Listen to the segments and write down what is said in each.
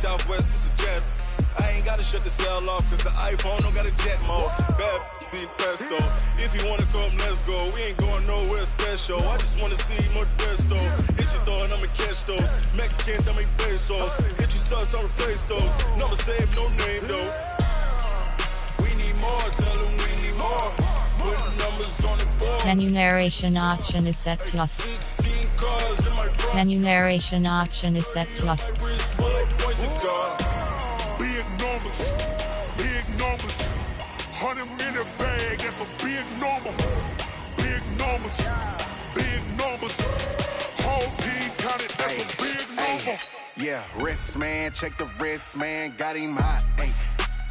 Southwest, it's a jet. I ain't gotta shut the cell off, cause the iPhone don't got a jet mode. Bad be pesto. If you wanna come, let's go. We ain't going nowhere special. I just wanna see more Modesto. Hit you throwing, I'ma catch those. Mexican, dummy pesos. Hit you sus, I'll replace those. Number save, no name though. We need more, tell them we need more. Putting numbers on the board. Menu narration option is set to off. Menu narration option is set to off. Big numbers, 100 in a bag, that's a big number. Big numbers, whole team counted, that's a big number. Yeah, wrist man, check the wrist man, got him hot. Ay,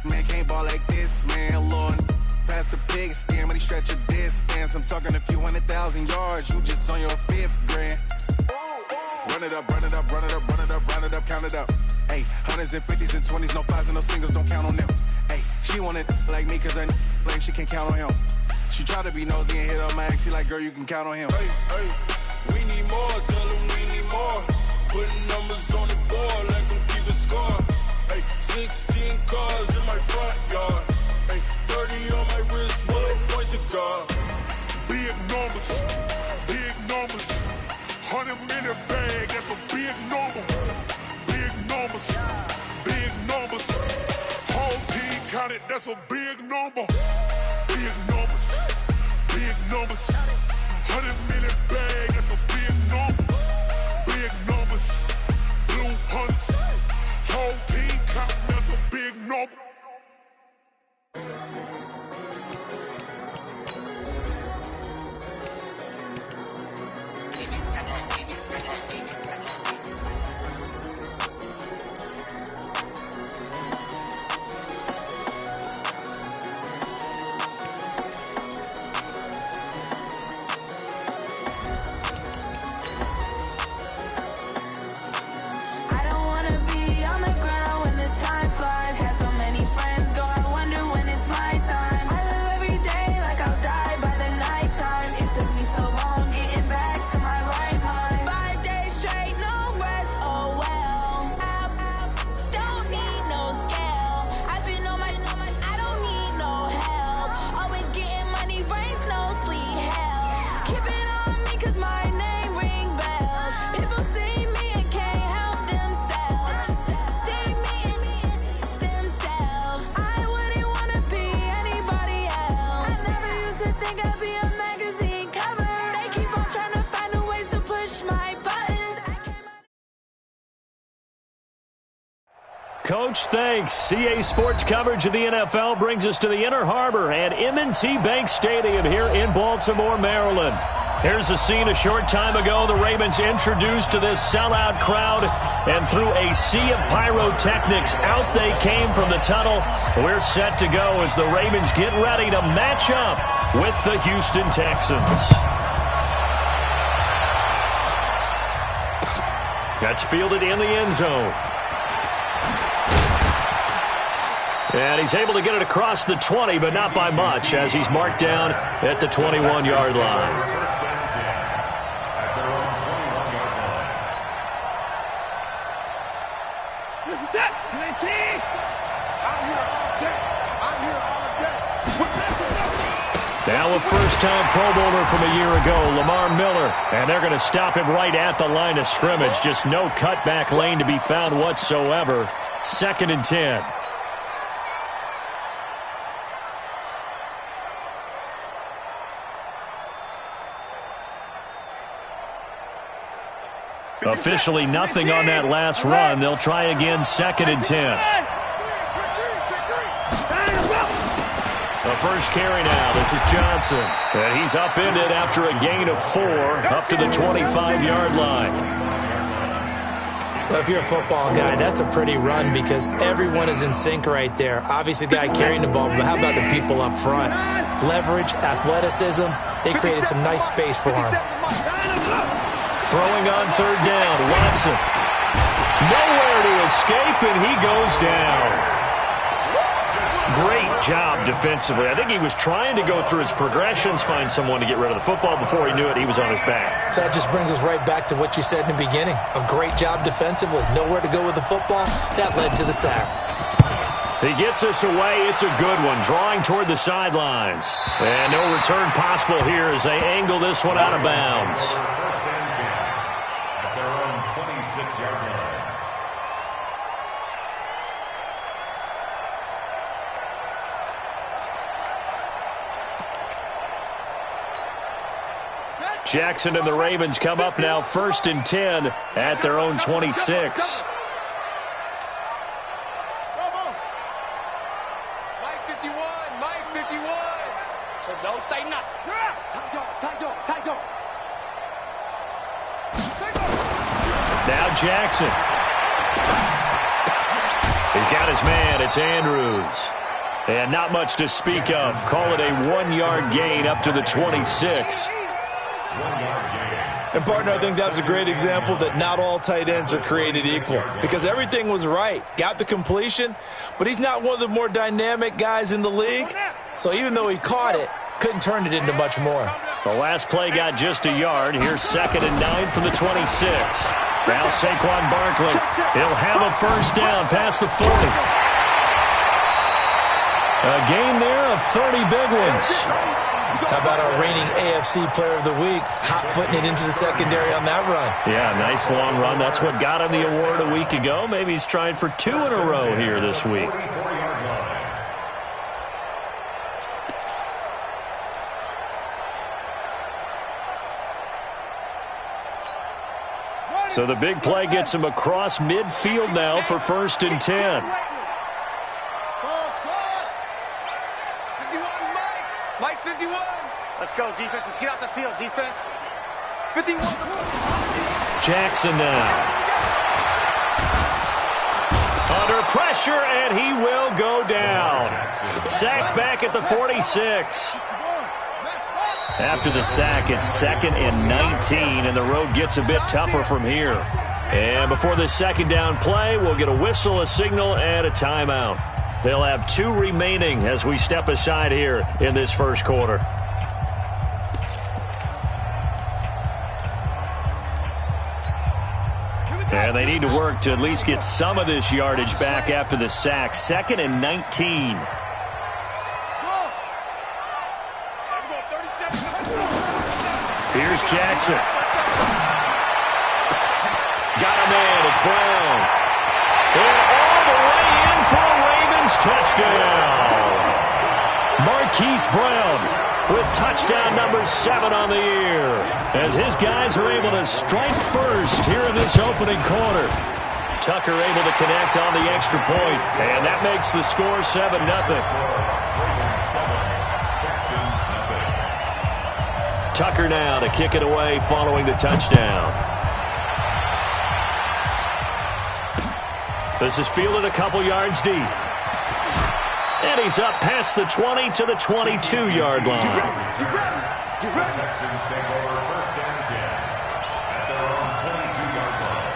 man can't ball like this, man. Lord, past the big scam, but he stretch a distance. I'm talking a few 100,000 yards, you just on your 5th grand. Run it up, count it up. Ay, hundreds and 50s and 20s, no 5s and no singles, don't count on them. Ay, she want it like me, cause her like she can't count on him. She try to be nosy and hit on my ex, she like, girl, you can count on him. Hey, we need more, tell them we need more. Putting numbers on the board, let them keep a score. Hey, 16 cars in my front yard. Hey, 30 on my wrist, bullet point to guard. Big numbers, 100 in a bag, that's a big number. Big numbers, whole team counted, that's a big number. Big numbers, 100 minute bag, that's a big number. Big numbers, blue hunts, whole team counting, that's a big number. Coach, thanks. CA Sports coverage of the NFL brings us to the Inner Harbor at M&T Bank Stadium here in Baltimore, Maryland. Here's a scene a short time ago. The Ravens introduced to this sellout crowd, and through a sea of pyrotechnics, out they came from the tunnel. We're set to go as the Ravens get ready to match up with the Houston Texans. That's fielded in the end zone. And he's able to get it across the 20, but not by much, as he's marked down at the 21-yard line. This is it. I'm here all day. Now a first-time Pro Bowler from a year ago, Lamar Miller. And they're going to stop him right at the line of scrimmage. Just no cutback lane to be found whatsoever. 2nd and 10. Officially nothing on that last run. They'll try again, 2nd and 10. The first carry now. This is Johnson. And he's upended after a gain of 4 up to the 25-yard line. Well, if you're a football guy, that's a pretty run because everyone is in sync right there. Obviously, the guy carrying the ball, but how about the people up front? Leverage, athleticism, they created some nice space for him. Throwing on 3rd down, Watson. Nowhere to escape, and he goes down. great job defensively. I think he was trying to go through his progressions, find someone to get rid of the football. Before he knew it, he was on his back. So that just brings us right back to what you said in the beginning. A great job defensively. Nowhere to go with the football. That led to the sack. He gets us away. It's a good one. Drawing toward the sidelines. And no return possible here as they angle this one out of bounds. At their own 26-yard line. Jackson and the Ravens come up now 1st and 10 at their own 26. Now Jackson. He's got his man. It's Andrews. And not much to speak of. Call it a 1-yard gain up to the 26. And, partner, I think that was a great example that not all tight ends are created equal because everything was right. Got the completion, but he's not one of the more dynamic guys in the league. So even though he caught it, couldn't turn it into much more. The last play got just a yard. Here's 2nd and 9 from the 26. Now Saquon Barkley. He'll have a first down past the 40. A gain there of 30 big ones. How about our reigning AFC Player of the Week, hot-footing it into the secondary on that run? Yeah, nice long run. That's what got him the award a week ago. Maybe he's trying for 2 in a row here this week. So the big play gets him across midfield now for 1st and 10. Mike 51. Let's go, defense. Let's get out the field, defense. 51. Jackson now. Under pressure, and he will go down. Sacked back at the 46. After the sack, it's 2nd and 19, and the road gets a bit tougher from here. And before the second down play, we'll get a whistle, a signal, and a timeout. They'll have 2 remaining as we step aside here in this first quarter. And they need to work to at least get some of this yardage back after the sack. 2nd and 19. Here's Jackson. Got a man. It's Brown. And all the way in for a Ravens touchdown. Marquise Brown with touchdown number 7 on the year, as his guys are able to strike first here in this opening quarter. Tucker able to connect on the extra point, and that makes the score 7-0. Tucker now to kick it away following the touchdown. This is fielded a couple yards deep. And he's up past the 20 to the 22-yard line. Texans take over 1st and 10 at their own 22-yard line.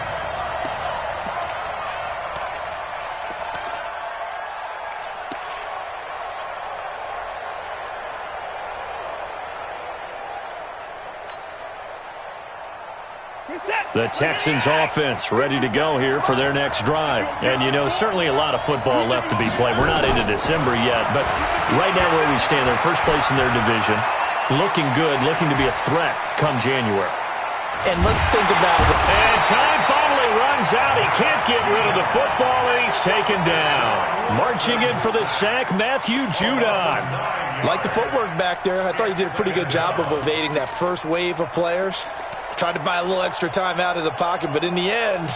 The Texans offense ready to go here for their next drive. And, you know, certainly a lot of football left to be played. We're not into December yet, but right now where we stand, they're first place in their division. Looking good, looking to be a threat come January. And let's think about it. And time finally runs out. He can't get rid of the football, and he's taken down. Marching in for the sack, Matthew Judon. Like the footwork back there, I thought he did a pretty good job of evading that first wave of players. Tried to buy a little extra time out of the pocket, but in the end,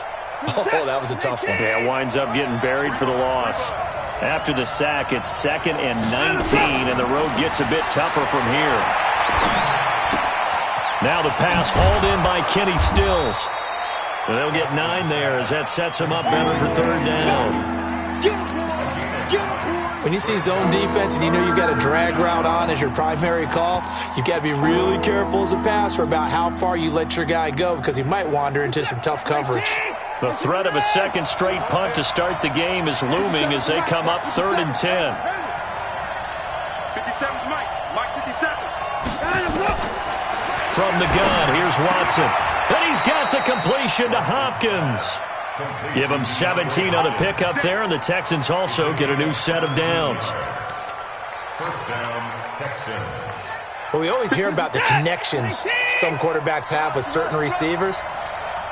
oh, that was a tough one. Yeah, winds up getting buried for the loss. After the sack, it's 2nd and 19, and the road gets a bit tougher from here. Now the pass hauled in by Kenny Stills. And they'll get 9 there as that sets him up better for 3rd down. When you see zone defense and you know you've got a drag route on as your primary call, you've got to be really careful as a passer about how far you let your guy go because he might wander into some tough coverage. The threat of a second straight punt to start the game is looming as they come up 3rd and 10. 57's Mike. Mike 57. From the gun, here's Watson. And he's got the completion to Hopkins. Give him 17 on the pickup there, and the Texans also get a new set of downs. First down, Texans. Well, we always hear about the connections some quarterbacks have with certain receivers.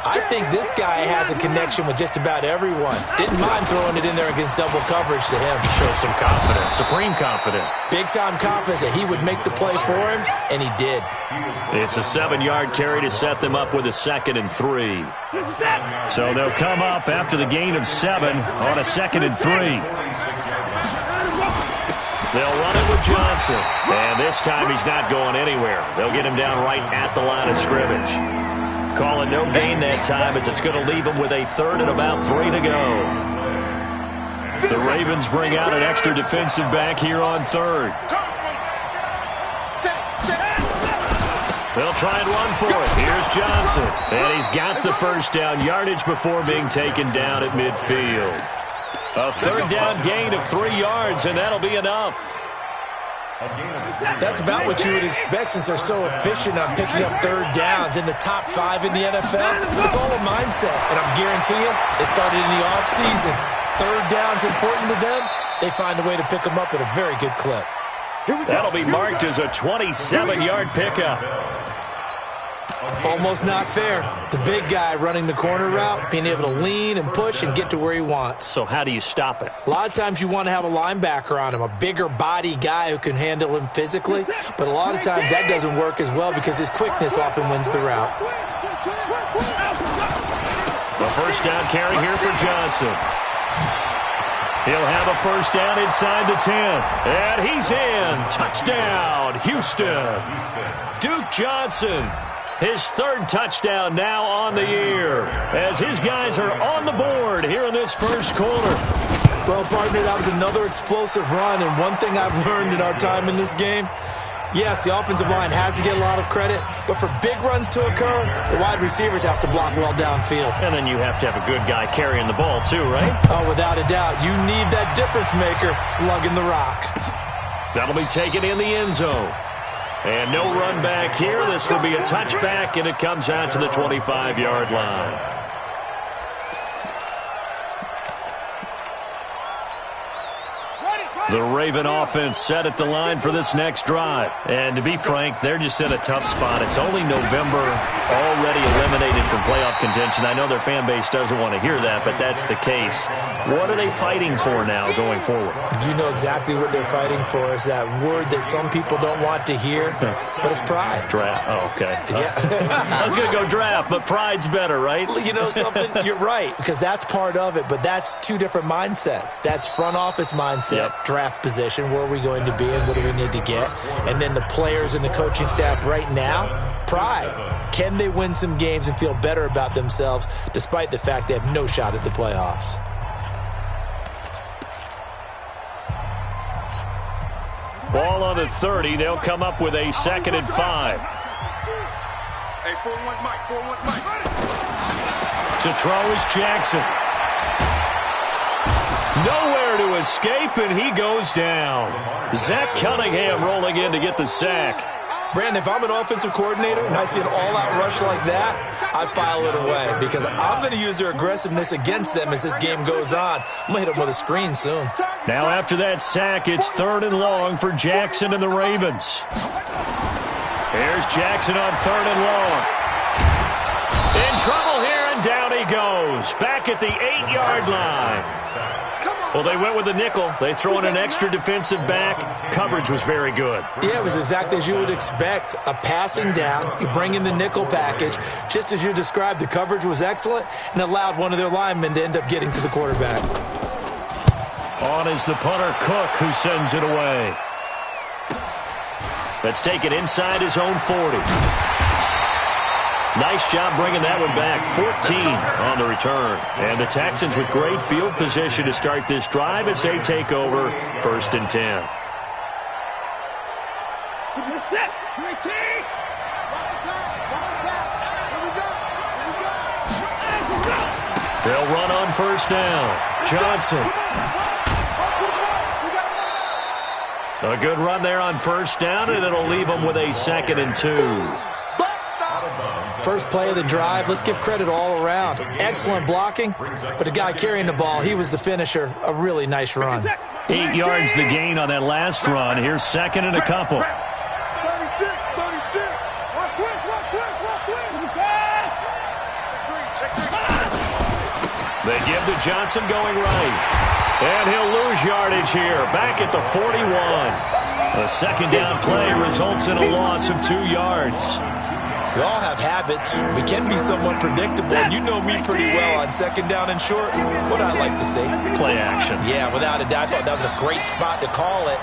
I think this guy has a connection with just about everyone. Didn't mind throwing it in there against double coverage to him. Shows some confidence, supreme confidence. Big-time confidence that he would make the play for him, and he did. It's a 7-yard carry to set them up with a 2nd and 3. So they'll come up after the gain of 7 on a 2nd and 3. They'll run it with Johnson. And this time he's not going anywhere. They'll get him down right at the line of scrimmage. Call it no gain that time as it's going to leave him with a 3rd and about 3 to go. The Ravens bring out an extra defensive back here on 3rd. They'll try and run for it. Here's Johnson. And he's got the first down yardage before being taken down at midfield. A 3rd down gain of 3 yards, and that'll be enough. That's about what you would expect since they're so efficient on picking up 3rd downs in the top 5 in the NFL. It's all a mindset, and I'm guarantee you it started in the offseason. 3rd down's important to them. They find a way to pick them up at a very good clip. That'll be marked as a 27-yard pickup. Almost not fair. The big guy running the corner route, being able to lean and push and get to where he wants. So how do you stop it? A lot of times you want to have a linebacker on him, a bigger body guy who can handle him physically, but a lot of times that doesn't work as well because his quickness often wins the route. The first down carry here for Johnson. He'll have a first down inside the 10. And he's in. Touchdown, Houston. Duke Johnson. His 3rd touchdown now on the year as his guys are on the board here in this first quarter. Well, partner, that was another explosive run, and one thing I've learned in our time in this game, yes, the offensive line has to get a lot of credit, but for big runs to occur, the wide receivers have to block well downfield. And then you have to have a good guy carrying the ball too, right? Oh, without a doubt. You need that difference maker lugging the rock. That'll be taken in the end zone. And no run back here. This will be a touchback, and it comes out to the 25-yard line. The Raven offense set at the line for this next drive. And to be frank, they're just in a tough spot. It's only November, already eliminated from playoff contention. I know their fan base doesn't want to hear that, but that's the case. What are they fighting for now going forward? You know exactly what they're fighting for. Is that word that some people don't want to hear, but it's pride. Draft. Oh, okay. Yeah. I was going to go draft, but pride's better, right? You know something? You're right, because that's part of it, but that's two different mindsets. That's front office mindset, draft position, where are we going to be and what do we need to get? And then the players and the coaching staff right now, pride. Can they win some games and feel better about themselves despite the fact they have no shot at the playoffs? Ball on the 30. They'll come up with a 2nd and 5. Hey, 4-1 Mike, 4-1 Mike. To throw is Jackson. Nowhere to escape, and he goes down. Zach Cunningham rolling in to get the sack. Brandon, if I'm an offensive coordinator and I see an all-out rush like that, I file it away because I'm going to use their aggressiveness against them as this game goes on. I'm going to hit them with a screen soon. Now after that sack, it's 3rd and long for Jackson and the Ravens. Here's Jackson on 3rd and long. In trouble here, and down he goes. Back at the 8-yard line. Well, they went with the nickel. They throw in an extra defensive back. Coverage was very good. Yeah, it was exactly as you would expect. A passing down. You bring in the nickel package. Just as you described, the coverage was excellent and allowed one of their linemen to end up getting to the quarterback. On is the punter, Cook, who sends it away. That's taken inside his own 40. Nice job bringing that one back. 14 on the return. And the Texans with great field position to start this drive as they take over 1st and 10. They'll run on 1st down. Johnson. A good run there on first down, and it'll leave them with a 2nd and 2. First play of the drive, let's give credit all around. Excellent blocking, but the guy carrying the ball, he was the finisher. A really nice run. 8 yards the gain on that last run. Here's 2nd and a couple. 36. Check three. They give to Johnson going right. And he'll lose yardage here. Back at the 41. A 2nd down play results in a loss of 2 yards. We all have habits. We can be somewhat predictable, and you know me pretty well on 2nd down and short. What I like to say? Play action. Yeah, without a doubt. I thought that was a great spot to call it.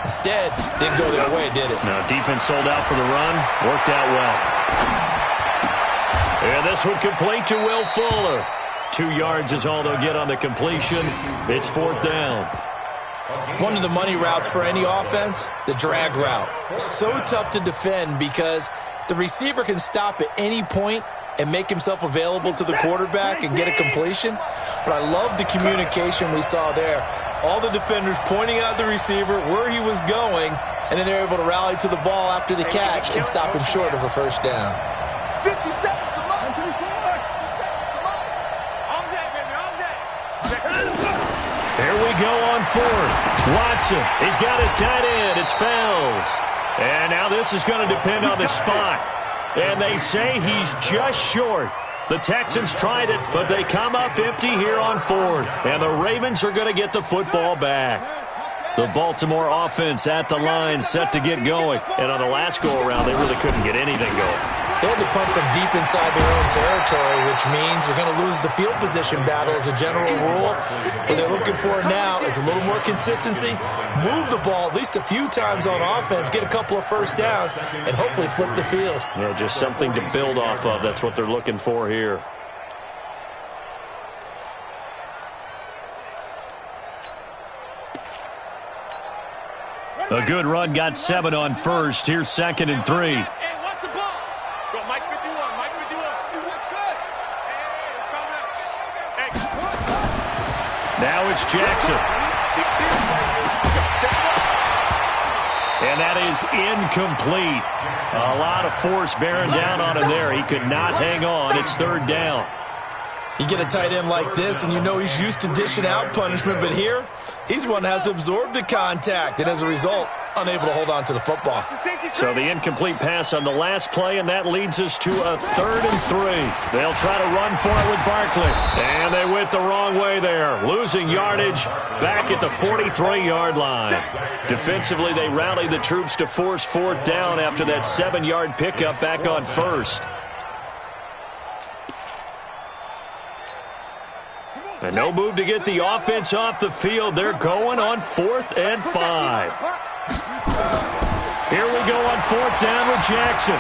Instead, didn't go their way, did it? No, defense sold out for the run. Worked out well. And this one complete to Will Fuller. 2 yards is all they'll get on the completion. It's 4th down. One of the money routes for any offense, the drag route. So tough to defend because the receiver can stop at any point and make himself available to the quarterback and get a completion. But I love the communication we saw there. All the defenders pointing out the receiver, where he was going, and then they're able to rally to the ball after the catch and stop him short of a first down. 50 seconds. Here we go on 4th. Watson, he's got his tight end. It's Fells. And now this is going to depend on the spot. And they say he's just short. The Texans tried it, but they come up empty here on 4th. And the Ravens are going to get the football back. The Baltimore offense at the line set to get going. And on the last go-around, they really couldn't get anything going. They had to punt from deep inside their own territory, which means they're going to lose the field position battle as a general rule. What they're looking for now is a little more consistency, move the ball at least a few times on offense, get a couple of first downs, and hopefully flip the field. Yeah, just something to build off of. That's what they're looking for here. A good run, got 7 on first. Here's 2nd and 3. Now it's Jackson. And that is incomplete. A lot of force bearing down on him there. He could not hang on. It's 3rd down. You get a tight end like this, and you know he's used to dishing out punishment, but here, he's one that has to absorb the contact, and as a result, unable to hold on to the football. So the incomplete pass on the last play, and that leads us to a 3rd and 3. They'll try to run for it with Barkley. And they went the wrong way there, losing yardage back at the 43-yard line. Defensively, they rallied the troops to force 4th down after that 7-yard pickup back on 1st. And no move to get the offense off the field. They're going on 4th and 5. Here we go on 4th down with Jackson.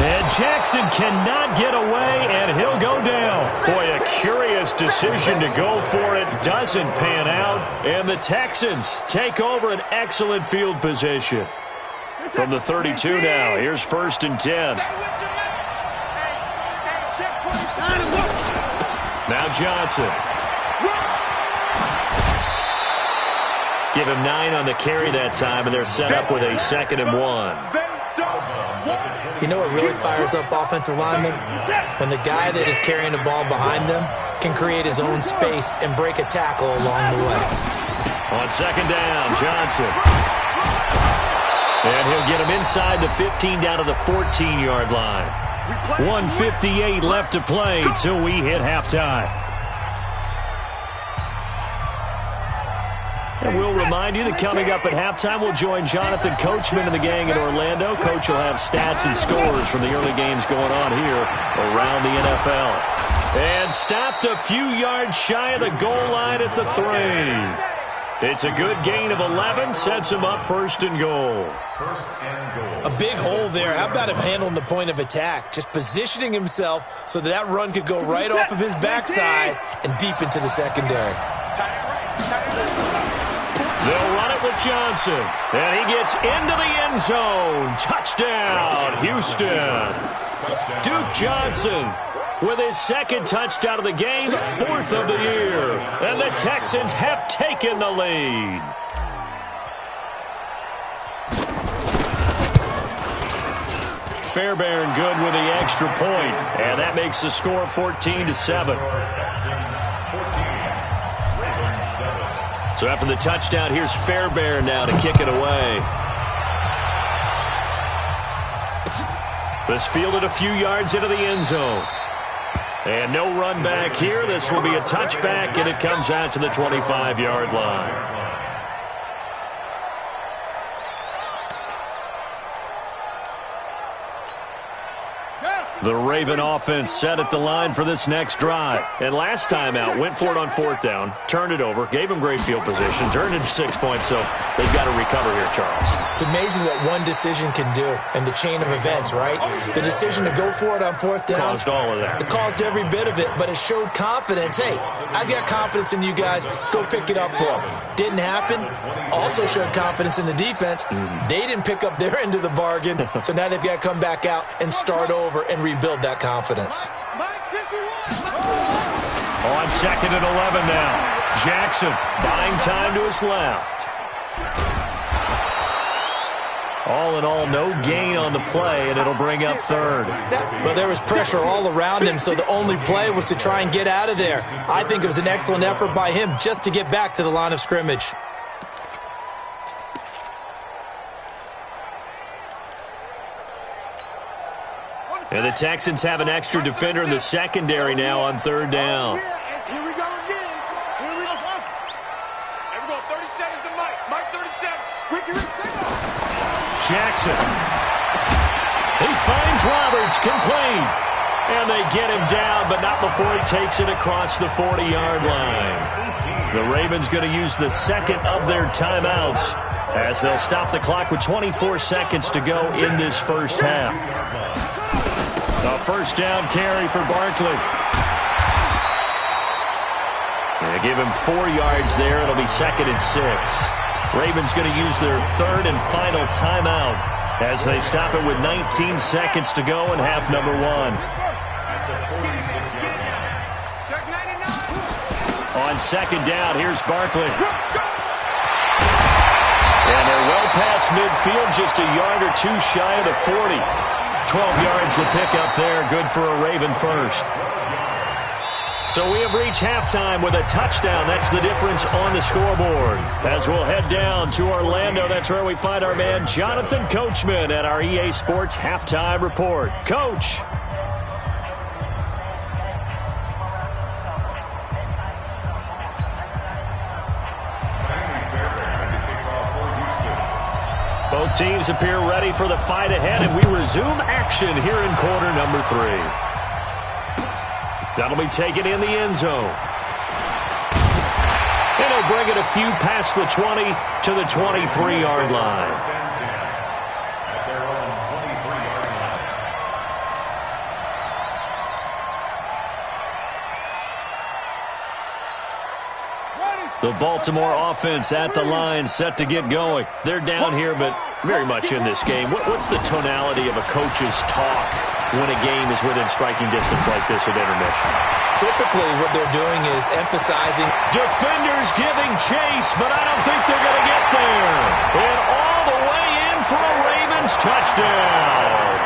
And Jackson cannot get away, and he'll go down. Boy, a curious decision to go for it. Doesn't pan out. And the Texans take over an excellent field position. From the 32 now, here's 1st and 10. Now Johnson. Give him 9 on the carry that time, and they're set up with a 2nd and 1. You know what really fires up offensive linemen? When the guy that is carrying the ball behind them can create his own space and break a tackle along the way. On 2nd down, Johnson. And he'll get him inside the 15 down to the 14-yard line. 1:58 left to play till we hit halftime. And we'll remind you that coming up at halftime, we'll join Jonathan Coachman and the gang in Orlando. Coach will have stats and scores from the early games going on here around the NFL. And stopped a few yards shy of the goal line at the 3. It's a good gain of 11, sets him up 1st and goal. A big hole there. How about him handling the point of attack? Just positioning himself so that run could go right off of his backside and deep into the secondary. They'll run it with Johnson. And he gets into the end zone. Touchdown, Houston. Duke Johnson with his 2nd touchdown of the game, 4th of the year. And the Texans have taken the lead. Fairbairn good with the extra point, and that makes the score 14-7. So after the touchdown, here's Fairbairn now to kick it away. This fielded a few yards into the end zone. And no run back here. This will be a touchback, and it comes out to the 25-yard line. The Raven offense set at the line for this next drive. And last time out, went for it on fourth down, turned it over, gave them great field position, turned it 6 points, so they've got to recover here, Charles. It's amazing what one decision can do in the chain of events, right? The decision to go for it on fourth down. Caused all of that. It caused every bit of it, but it showed confidence. Hey, I've got confidence in you guys. Go pick it up for them. Didn't happen. Also showed confidence in the defense. They didn't pick up their end of the bargain, so now they've got to come back out and start over and rebuild that confidence. On 2nd and 11 now. Jackson buying time to his left. All in all, no gain on the play, and it'll bring up third. Well, there was pressure all around him, so the only play was to try and get out of there. I think it was an excellent effort by him just to get back to the line of scrimmage. And the Texans have an extra defender in the secondary now on third down. Here we go again. Here we go. Here we go. 30 seconds to Mike. Mike, 37. Ricky, take off. Jackson. He finds Roberts, complete. And they get him down, but not before he takes it across the 40-yard line. The Ravens going to use the second of their timeouts as they'll stop the clock with 24 seconds to go in this first half. A first down carry for Barkley. They give him 4 yards there. It'll be 2nd and 6. Ravens going to use their third and final timeout as they stop it with 19 seconds to go in half number 1. On 2nd down, here's Barkley. And they're well past midfield, just a yard or two shy of the 40. 12 yards to pick up there, good for a Raven first. So we have reached halftime with a touchdown. That's the difference on the scoreboard. As we'll head down to Orlando, that's where we find our man Jonathan Coachman at our EA Sports Halftime Report. Coach. Both teams appear ready for the fight ahead, and we resume action here in quarter number 3. That'll be taken in the end zone. And he'll bring it a few past the 20 to the 23-yard line. The Baltimore offense at the line, set to get going. They're down here, but very much in this game. What's the tonality of a coach's talk when a game is within striking distance like this at intermission? Typically, what they're doing is emphasizing. Defenders giving chase, but I don't think they're going to get there. And all the way in for a Ravens touchdown.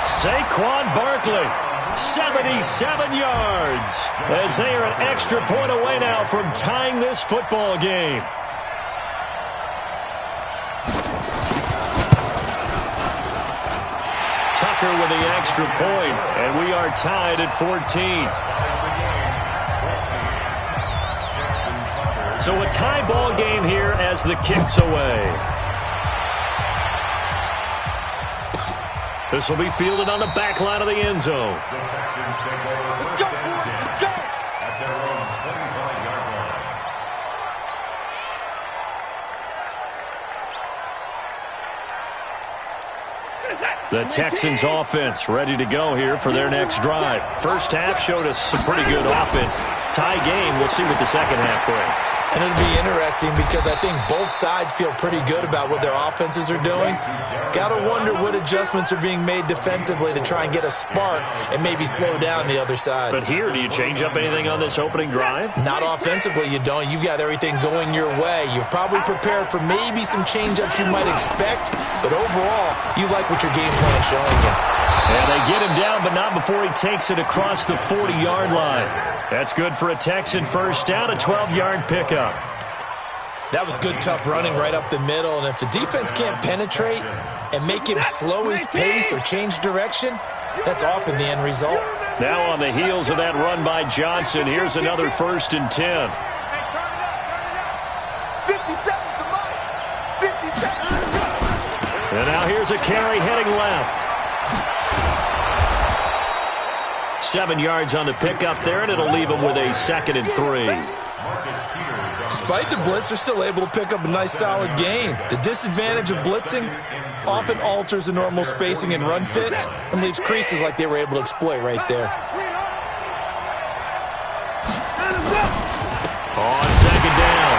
Saquon Barkley. 77 yards as they are an extra point away now from tying this football game. Tucker with the extra point, and we are tied at 14. So a tie ball game here as the kick's away. This will be fielded on the back line of the end zone. Let's go, boys. Let's go. At their own 25-yard line. The Texans offense ready to go here for their next drive. First half showed us some pretty good offense. Tie game. We'll see what the second half brings. And it'll be interesting because I think both sides feel pretty good about what their offenses are doing. Got to wonder what adjustments are being made defensively to try and get a spark and maybe slow down the other side. But here, do you change up anything on this opening drive? Not offensively, you don't. You've got everything going your way. You've probably prepared for maybe some change-ups you might expect, but overall, you like what your game plan is showing you. And they get him down, but not before he takes it across the 40-yard line. That's good for a Texan first down, a 12-yard pickup. That was good, tough running right up the middle, and if the defense can't penetrate and make him slow his pace or change direction, that's often the end result. Now on the heels of that run by Johnson, here's another 1st and 10. 50 seconds to Mike. 50 seconds. And now here's a carry heading left. 7 yards on the pickup there, and it'll leave him with a 2nd and 3. Despite the blitz, they're still able to pick up a nice, solid gain. The disadvantage of blitzing often alters the normal spacing and run fits and leaves creases like they were able to exploit right there. On 2nd down,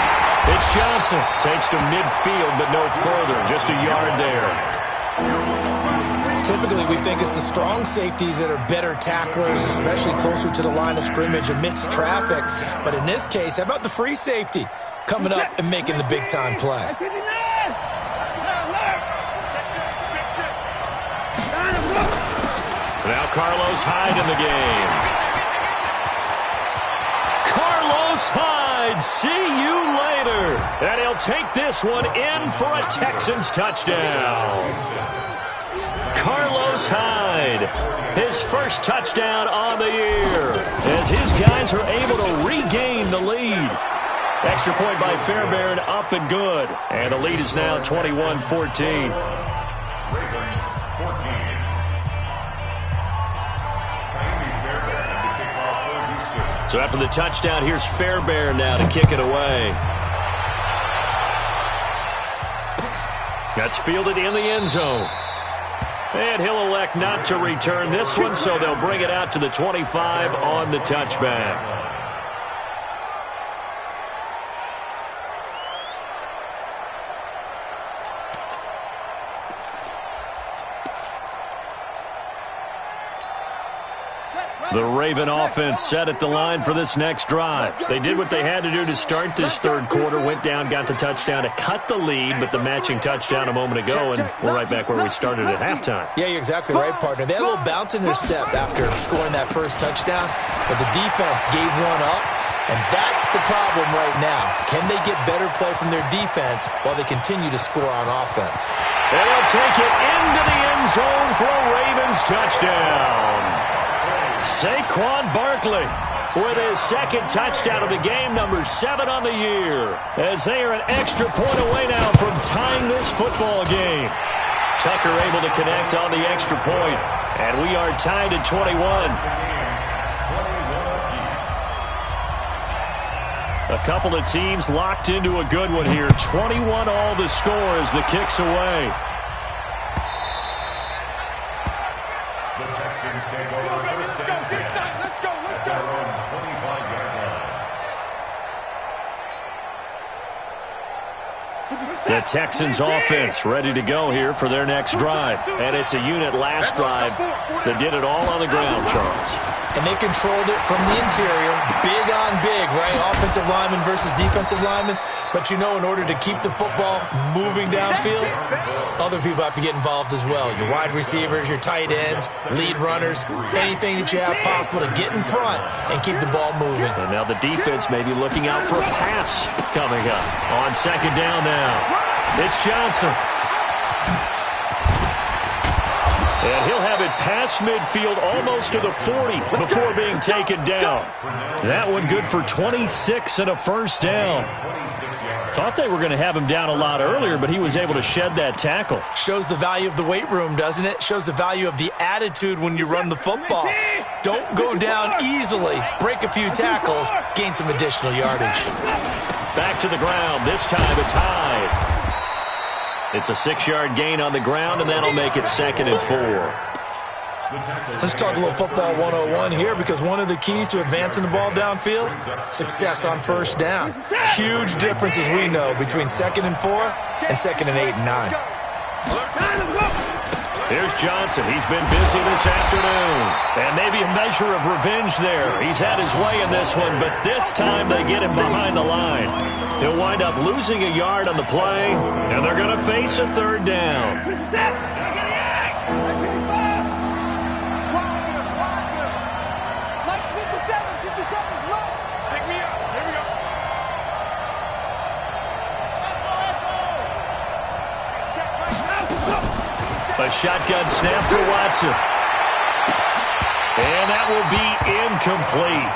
it's Johnson. Takes to midfield, but no further, just a yard there. Typically, we think it's the strong safeties that are better tacklers, especially closer to the line of scrimmage amidst traffic. But in this case, how about the free safety coming up and making the big-time play? Now Carlos Hyde in the game. Carlos Hyde, see you later. And he'll take this one in for a Texans touchdown. Carlos Hyde, his first touchdown on the year, as his guys are able to regain the lead. Extra point by Fairbairn, up and good. And the lead is now 21-14. So after the touchdown, here's Fairbairn now to kick it away. That's fielded in the end zone. And he'll elect not to return this one, so they'll bring it out to the 25 on the touchback. The Raven offense set at the line for this next drive. They did what they had to do to start this third quarter, went down, got the touchdown to cut the lead, but the matching touchdown a moment ago, and we're right back where we started at halftime. Yeah, you're exactly right, partner. They had a little bounce in their step after scoring that first touchdown, but the defense gave one up, and that's the problem right now. Can they get better play from their defense while they continue to score on offense? They'll take it into the end zone for a Ravens touchdown. Saquon Barkley with his second touchdown of the game, number 7 on the year, as they are an extra point away now from tying this football game. Tucker able to connect on the extra point, and we are tied at 21. A couple of teams locked into a good one here. 21 all the score as the kick's away. The Texans offense ready to go here for their next drive. And it's a unit last drive that did it all on the ground, Charles. And they controlled it from the interior, big on big, right? Offensive lineman versus defensive lineman. But, you know, in order to keep the football moving downfield, other people have to get involved as well. Your wide receivers, your tight ends, lead runners, anything that you have possible to get in front and keep the ball moving. And now the defense may be looking out for a pass coming up. On second down now, it's Johnson. And he'll have it past midfield almost to the 40 before being taken down. That one good for 26 and a first down. Thought they were going to have him down a lot earlier, but he was able to shed that tackle. Shows the value of the weight room, doesn't it? Shows the value of the attitude when you run the football. Don't go down easily. Break a few tackles. Gain some additional yardage. Back to the ground. This time it's Hyde. It's a 6-yard gain on the ground, and that'll make it 2nd and 4. Let's talk a little football 101 here, because one of the keys to advancing the ball downfield, success on first down. Huge difference, as we know, between 2nd and 4 and 2nd and 8 and 9. Here's Johnson. He's been busy this afternoon. And maybe a measure of revenge there. He's had his way in this one, but this time they get him behind the line. He'll wind up losing a yard on the play, and they're going to face a 3rd down. A shotgun snap for Watson. And that will be incomplete.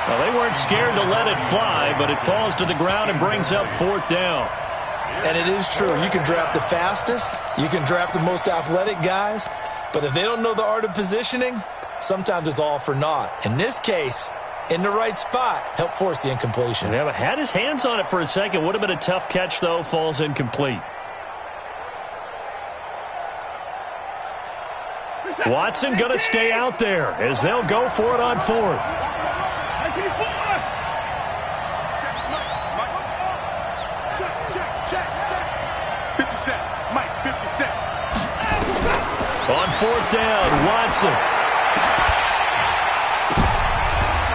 Well, they weren't scared to let it fly, but it falls to the ground and brings up 4th down. And it is true. You can draft the fastest. You can draft the most athletic guys. But if they don't know the art of positioning, sometimes it's all for naught. In this case, in the right spot, help force the incompletion. Yeah, but had his hands on it for a second. Would have been a tough catch, though. Falls incomplete. Watson going to stay out there as they'll go for it on 4th. On 4th down, Watson.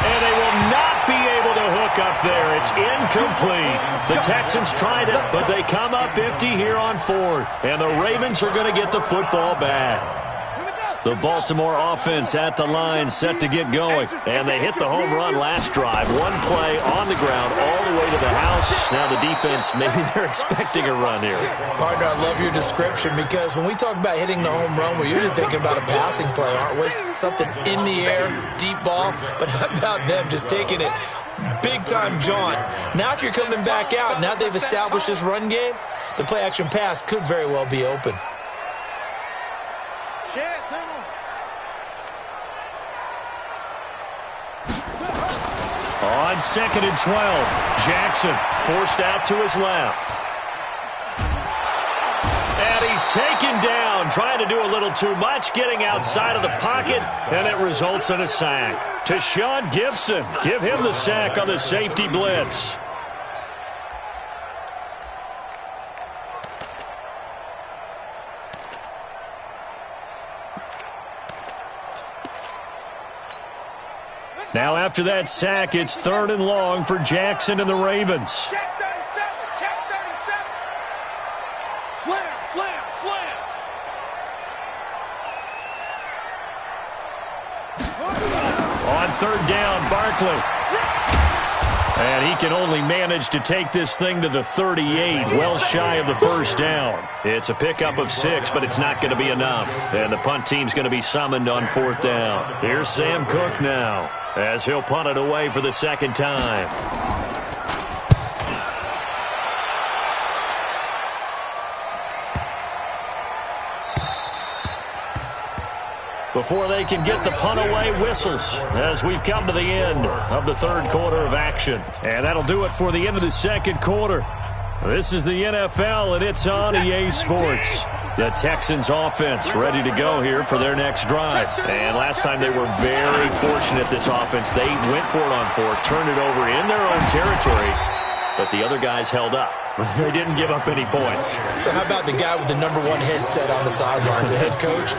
And they will not be able to hook up there. It's incomplete. The Texans tried it, but they come up empty here on 4th. And the Ravens are going to get the football back. The Baltimore offense at the line, set to get going. And they hit the home run last drive. One play on the ground all the way to the house. Now the defense, maybe they're expecting a run here. Partner, I love your description, because when we talk about hitting the home run, we're usually thinking about a passing play, aren't we? Something in the air, deep ball. But how about them just taking it big-time jaunt? Now if you're coming back out, now they've established this run game, the play-action pass could very well be open. On 2nd and 12, Jackson forced out to his left. And he's taken down, trying to do a little too much, getting outside of the pocket, and it results in a sack. To Sean Gibson, give him the sack on the safety blitz. Now after that sack, it's 3rd and long for Jackson and the Ravens. Check 37, check 37. Slam, slam, slam. On 3rd down, Barkley. And he can only manage to take this thing to the 38, well shy of the 1st down. It's a pickup of 6, but it's not going to be enough. And the punt team's going to be summoned on 4th down. Here's Sam Cook now, as he'll punt it away for the 2nd time. Before they can get the punt away, whistles as we've come to the end of the 3rd quarter of action. And that'll do it for the end of the 2nd quarter. This is the NFL, and it's on EA Sports. The Texans offense ready to go here for their next drive. And last time they were very fortunate, this offense. They went for it on 4th, turned it over in their own territory, but the other guys held up. They didn't give up any points. So how about the guy with the #1 headset on the sidelines, the head coach?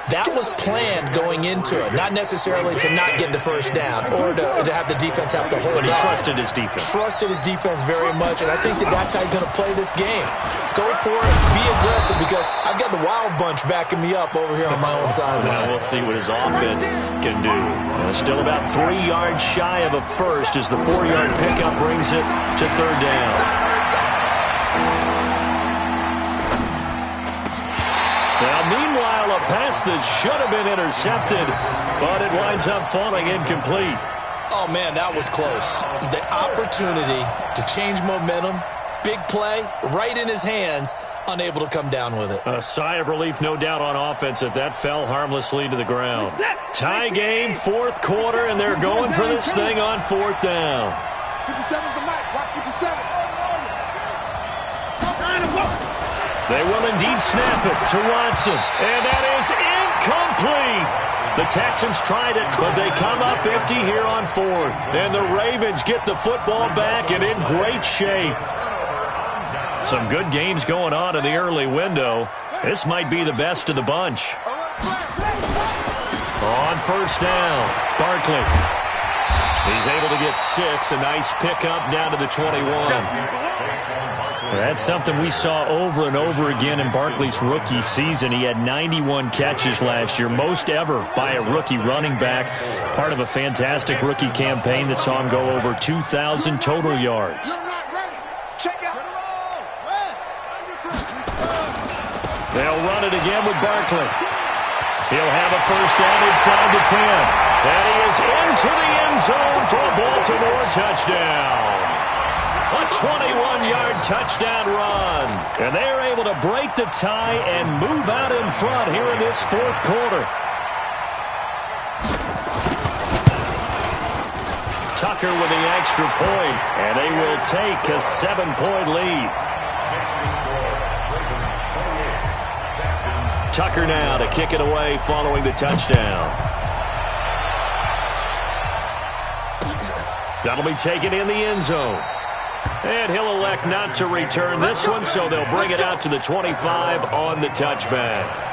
That was planned going into it, not necessarily to not get the 1st down or to have the defense have to hold But he up. trusted his defense. Trusted his defense very much, and I think that's how he's going to play this game. Go for it, be aggressive, because I've got the wild bunch backing me up over here on my own sideline. Now we'll see what his offense can do. Still about 3 yards shy of a first as the 4-yard pickup brings it to 3rd down. Now, meanwhile, a pass that should have been intercepted, but it winds up falling incomplete. Oh, man, that was close. The opportunity to change momentum, big play, right in his hands, unable to come down with it. A sigh of relief, no doubt, on offense that fell harmlessly to the ground. Tie game, 4th quarter, and they're going for this thing on 4th down. 57's the mic. Watch 57. They will indeed snap it to Watson. And that is Incomplete. The Texans tried it, but they come up empty here on 4th. And the Ravens get the football back and in great shape. Some good games going on in the early window. This might be the best of the bunch. On first down, Barkley. He's able to get 6. A nice pickup down to the 21. That's something we saw over and over again in Barkley's rookie season. He had 91 catches last year, most ever by a rookie running back. Part of a fantastic rookie campaign that saw him go over 2,000 total yards. They'll run it again with Barkley. He'll have a first down inside the 10. And he is into the end zone for a Baltimore touchdown. A 21-yard touchdown run. And they are able to break the tie and move out in front here in this 4th quarter. Tucker with the extra point, and they will take a 7-point lead. Tucker now to kick it away following the touchdown. That'll be taken in the end zone. And he'll elect not to return this one, so they'll bring it out to the 25 on the touchback.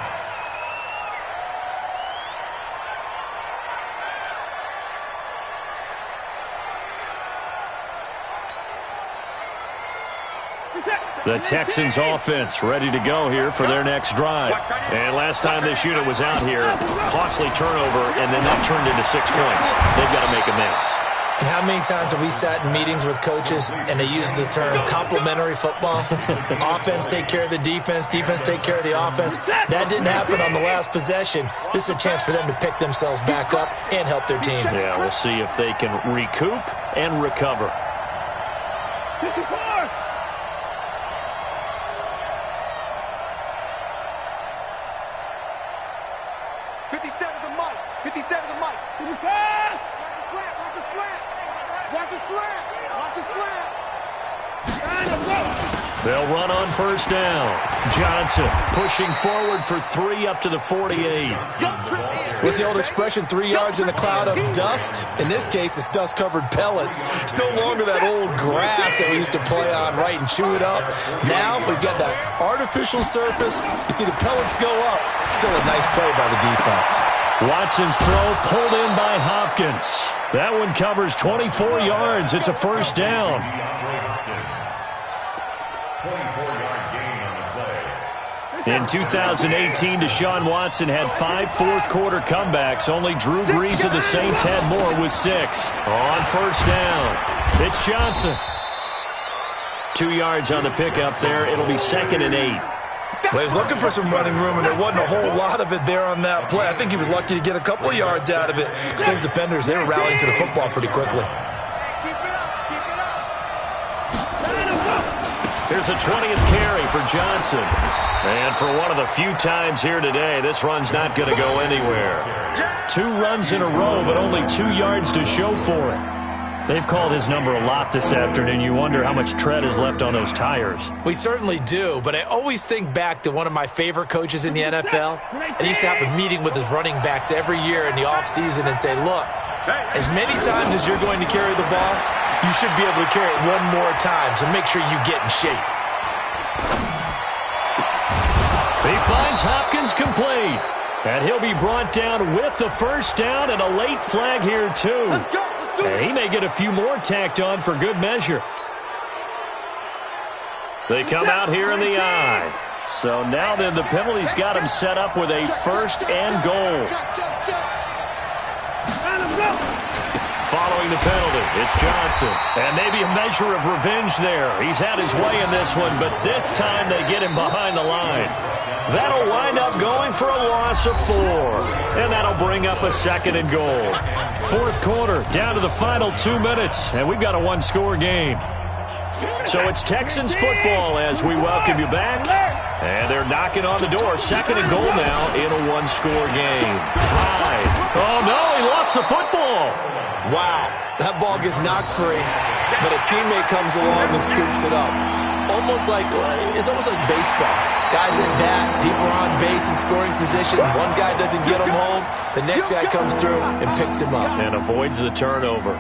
The Texans offense ready to go here for their next drive. And last time this unit was out here, costly turnover, and then that turned into 6 points. They've got to make amends. And how many times have we sat in meetings with coaches and they use the term complementary football? Offense take care of the defense, defense take care of the offense. That didn't happen on the last possession. This is a chance for them to pick themselves back up and help their team. Yeah, we'll see if they can recoup and recover. 57 to Mike. 57 to Mike. Watch a slant. Watch a slant. Watch a slant. Watch a slant. They'll run on first down. Johnson pushing forward for 3 up to the 48. What's the old expression, 3 yards in a cloud of dust? In this case, it's dust-covered pellets. It's no longer that old grass that we used to play on, right, and chew it up. Now we've got that artificial surface. You see the pellets go up. Still a nice play by the defense. Watson's throw pulled in by Hopkins. That one covers 24 yards. It's a first down. In 2018, Deshaun Watson had 5 fourth-quarter comebacks. Only Drew Brees of the Saints had more with 6. On first down, it's Johnson. 2 yards on the pickup there. It'll be 2nd and 8. Well, he was looking for some running room, and there wasn't a whole lot of it there on that play. I think he was lucky to get a couple of yards out of it. Because those defenders, they were rallying to the football pretty quickly. Here's a 20th carry for Johnson. And for one of the few times here today, this run's not going to go anywhere. 2 runs in a row, but only 2 yards to show for it. They've called his number a lot this afternoon. You wonder how much tread is left on those tires. We certainly do, but I always think back to one of my favorite coaches in the NFL. And he used to have a meeting with his running backs every year in the offseason and say, look, as many times as you're going to carry the ball, you should be able to carry it one more time, so make sure you get in shape. He finds Hopkins complete. And he'll be brought down with the first down and a late flag here, too. And he may get a few more tacked on for good measure. They come out here in the I. So now then the penalty's got him set up with a first and goal. Following the penalty, it's Johnson. And maybe a measure of revenge there. He's had his way in this one, but this time they get him behind the line. That'll wind up going for a loss of 4. And that'll bring up a 2nd and goal. 4th quarter, down to the final 2 minutes, and we've got a 1-score game. So it's Texans football as we welcome you back. And they're knocking on the door. 2nd and goal now in a 1-score game. Hyde. Oh, no, he lost the football. Wow, that ball gets knocked free, but a teammate comes along and scoops it up. almost like baseball. Guys at bat, people are on base in scoring position. One guy doesn't get him home. The next guy comes through and picks him up. And avoids the turnover.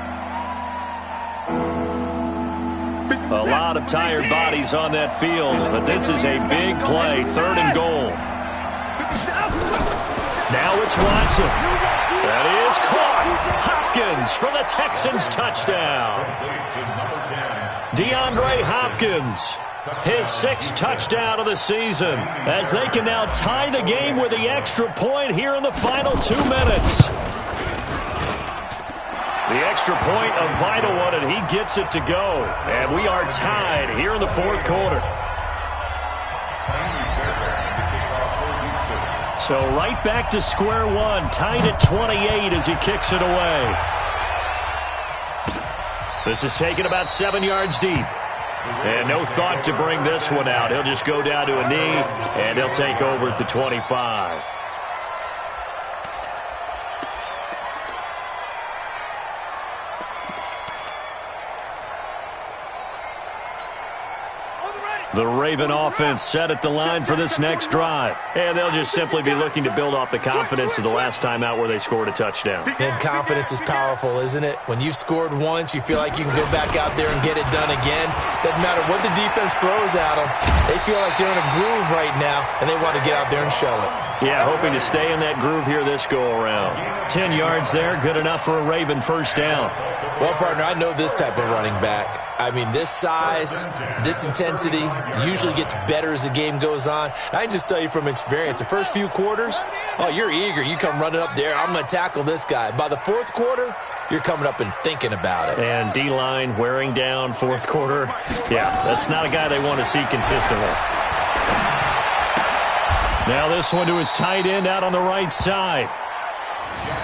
A lot of tired bodies on that field, but this is a big play, 3rd and goal. Now it's Watson. That is caught. Hopkins for the Texans touchdown. DeAndre Hopkins, his 6th touchdown of the season, as they can now tie the game with the extra point here in the final 2 minutes. The extra point, a vital one, and he gets it to go. And we are tied here in the 4th quarter. So right back to square one, tied at 28 as he kicks it away. This is taken about 7 yards deep. And no thought to bring this one out. He'll just go down to a knee, and he'll take over at the 25. The Raven offense set at the line for this next drive. And they'll just simply be looking to build off the confidence of the last time out where they scored a touchdown. And confidence is powerful, isn't it? When you've scored once, you feel like you can go back out there and get it done again. Doesn't matter what the defense throws at them. They feel like they're in a groove right now, and they want to get out there and show it. Yeah, hoping to stay in that groove here this go-around. 10 yards there, good enough for a Raven first down. Well, partner, I know this type of running back. I mean, this size, this intensity usually gets better as the game goes on. I can just tell you from experience, the first few quarters, oh, you're eager. You come running up there, I'm going to tackle this guy. By the 4th quarter, you're coming up and thinking about it. And D-line wearing down 4th quarter. Yeah, that's not a guy they want to see consistently. Now this one to his tight end out on the right side.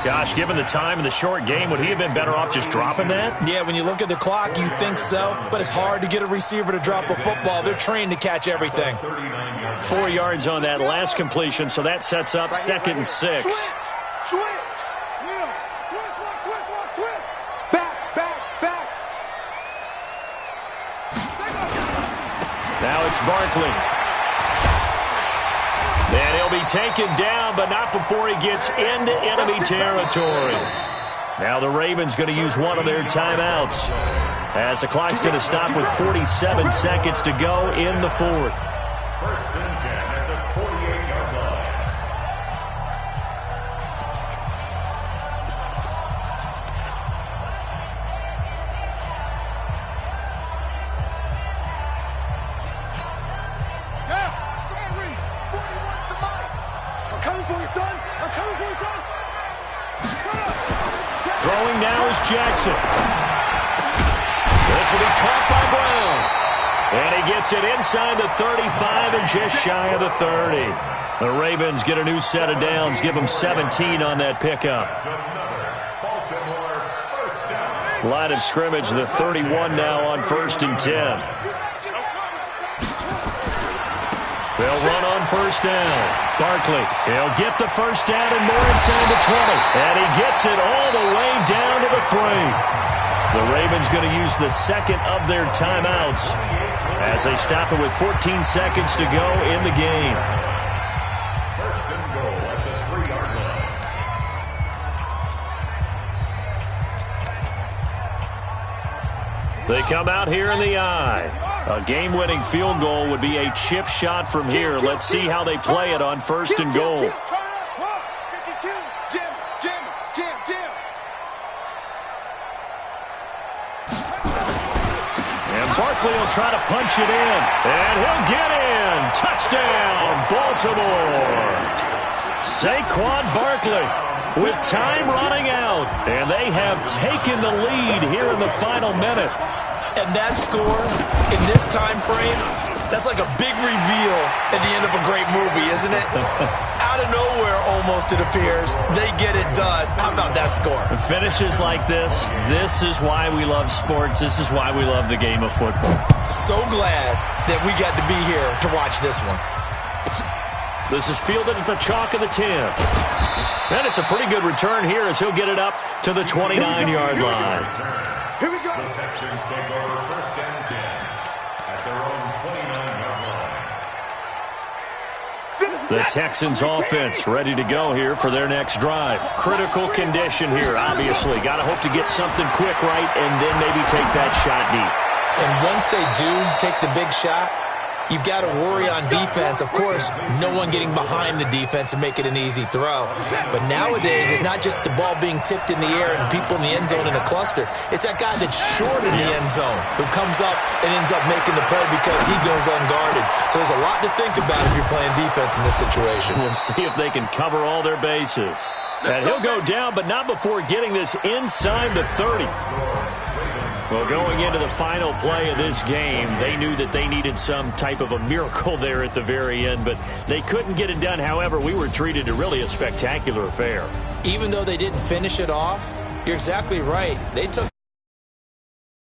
Gosh, given the time in the short game, would he have been better off just dropping that? Yeah, when you look at the clock, you think so. But it's hard to get a receiver to drop a football. They're trained to catch everything. 4 yards on that last completion, so that sets up 2nd and 6. Switch. Back. Now it's Barkley. And he'll be taken down, but not before he gets into enemy territory. Now the Ravens going to use one of their timeouts, as the clock's going to stop with 47 seconds to go in the 4th. 1st and 10 at the 48-yard Throwing now is Jackson. This will be caught by Brown. And he gets it inside the 35 and just shy of the 30. The Ravens get a new set of downs, give them 17 on that pickup. Line of scrimmage, the 31 now on 1st and 10. They'll run on 1st down. Barkley, he'll get the 1st down and more inside the 20. And he gets it all the way down to the 3. The Ravens going to use the 2nd of their timeouts as they stop it with 14 seconds to go in the game. 1st and goal at the 3-yard line. They come out here in the eye. A game-winning field goal would be a chip shot from here. Let's see how they play it on 1st and goal. And Barkley will try to punch it in. And he'll get in. Touchdown, Baltimore. Saquon Barkley with time running out. And they have taken the lead here in the final minute. And that score in this time frame, that's like a big reveal at the end of a great movie, isn't it? Out of nowhere, almost, it appears. They get it done. How about that score? Finishes like this is why we love sports. This is why we love the game of football. So glad that we got to be here to watch this one. This is fielded at the chalk of the 10. And it's a pretty good return here as he'll get it up to the 29-yard line. Here we go. The Texans take over 1st and 10 at their own 20. The Texans offense ready to go here for their next drive. Critical condition here, obviously. Got to hope to get something quick right and then maybe take that shot deep. And once they do take the big shot, you've got to worry on defense. Of course, no one getting behind the defense and make it an easy throw. But nowadays, it's not just the ball being tipped in the air and people in the end zone in a cluster. It's that guy that's short in the end zone who comes up and ends up making the play because he goes unguarded. So there's a lot to think about if you're playing defense in this situation. We'll see if they can cover all their bases. And he'll go down, but not before getting this inside the 30. Well, going into the final play of this game, they knew that they needed some type of a miracle there at the very end, but they couldn't get it done. However, we were treated to really a spectacular affair. Even though they didn't finish it off, you're exactly right. They took